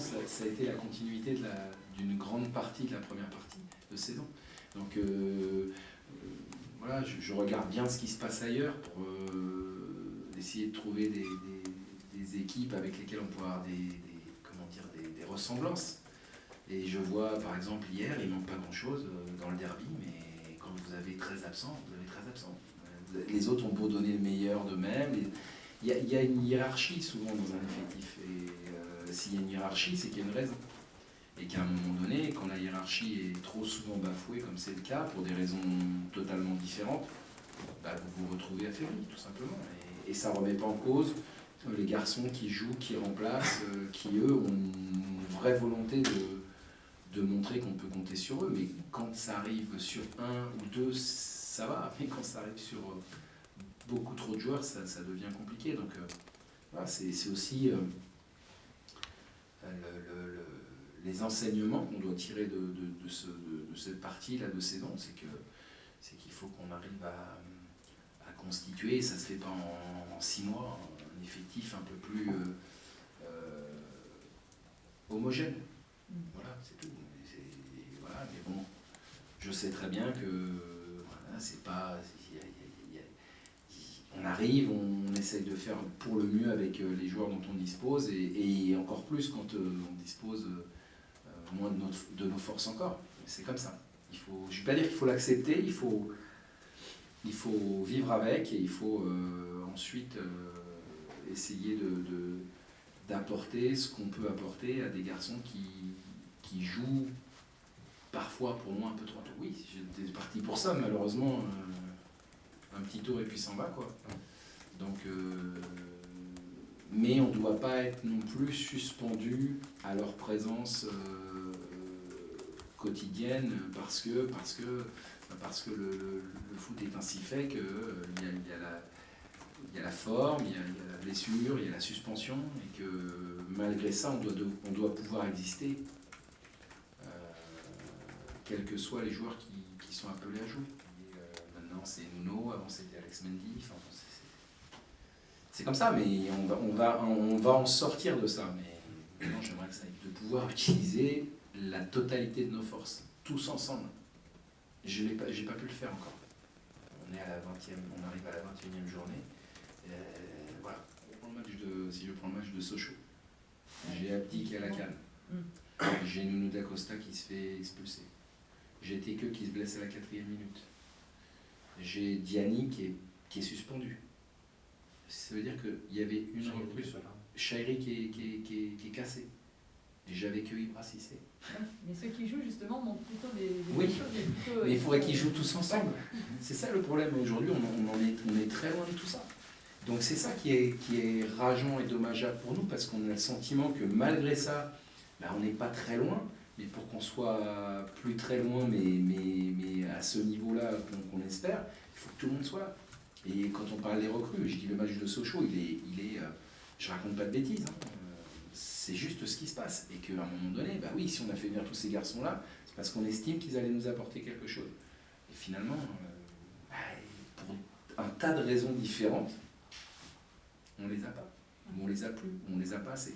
ça a été la continuité d'une grande partie de la première partie de saison. Donc voilà, je regarde bien ce qui se passe ailleurs pour essayer de trouver des équipes avec lesquelles on peut avoir des ressemblances. Et je vois, par exemple, hier, il ne manque pas grand-chose dans le derby, mais quand vous avez 13 absents, vous avez 13 absents. Les autres ont beau donner le meilleur d'eux-mêmes. Il y a une hiérarchie souvent dans un effectif. Et s'il y a une hiérarchie, c'est qu'il y a une raison. Et qu'à un moment donné, quand la hiérarchie est trop souvent bafouée, comme c'est le cas, pour des raisons totalement différentes, bah, vous vous retrouvez affaibli, tout simplement. Et ça ne remet pas en cause les garçons qui jouent, qui remplacent, qui, eux, ont une vraie volonté de montrer qu'on peut compter sur eux. Mais quand ça arrive sur un ou deux, ça va. Mais quand ça arrive sur beaucoup trop de joueurs, ça devient compliqué. Donc voilà, c'est aussi les enseignements qu'on doit tirer de cette partie-là de saison, c'est qu'il faut qu'on arrive à constituer, et ça ne se fait pas en 6 mois, un effectif un peu plus homogène. Voilà, c'est tout. Voilà, mais bon, je sais très bien que voilà, c'est pas... On arrive, on essaye de faire pour le mieux avec les joueurs dont on dispose, et encore plus quand on dispose moins de nos forces encore. C'est comme ça. Je ne vais pas dire qu'il faut l'accepter, il faut vivre avec, et il faut ensuite essayer d'apporter ce qu'on peut apporter à des garçons qui jouent parfois pour moi un peu trop. Oui, j'étais parti pour ça, malheureusement, un petit tour et puis s'en va, quoi. Donc, mais on ne doit pas être non plus suspendu à leur présence quotidienne parce que le foot est ainsi fait qu'il y a la forme, il y a la blessure, il y a la suspension, et que malgré ça, on doit pouvoir exister, quels que soient les joueurs qui sont appelés à jouer. Et, maintenant, c'est Nuno, avant c'était Alex Mendy. Enfin, c'est comme ça, mais on va en sortir de ça. Mais maintenant, j'aimerais que ça aille de pouvoir utiliser la totalité de nos forces, tous ensemble. Je n'ai pas pu le faire encore. On est à la 20e, on arrive à la 21e journée. Voilà. Si je prends le match de Sochaux, j'ai Abdi qui est à la canne. J'ai Nuno Dacosta qui se fait expulser. J'ai Teke qui se blesse à la 4e minute. J'ai Diani qui est suspendu. Ça veut dire qu'il y avait une reprise. Chahiri qui est cassé. Et j'avais que Ibra Cissé. Mais ceux qui jouent justement montrent plutôt des oui, choses. Mais il faudrait qu'ils jouent tous ensemble. C'est ça le problème aujourd'hui, on est très loin de tout ça. Donc c'est ça qui est rageant et dommageable pour nous, parce qu'on a le sentiment que malgré ça, ben, on n'est pas très loin, mais pour qu'on soit plus très loin, mais à ce niveau-là qu'on espère, il faut que tout le monde soit là. Et quand on parle des recrues, je dis le match de Sochaux, il est je raconte pas de bêtises, hein. C'est juste ce qui se passe. Et qu'à un moment donné, bah oui, si on a fait venir tous ces garçons-là, c'est parce qu'on estime qu'ils allaient nous apporter quelque chose. Et finalement, pour un tas de raisons différentes, on les a pas. Ou on les a plus, ou on les a pas assez.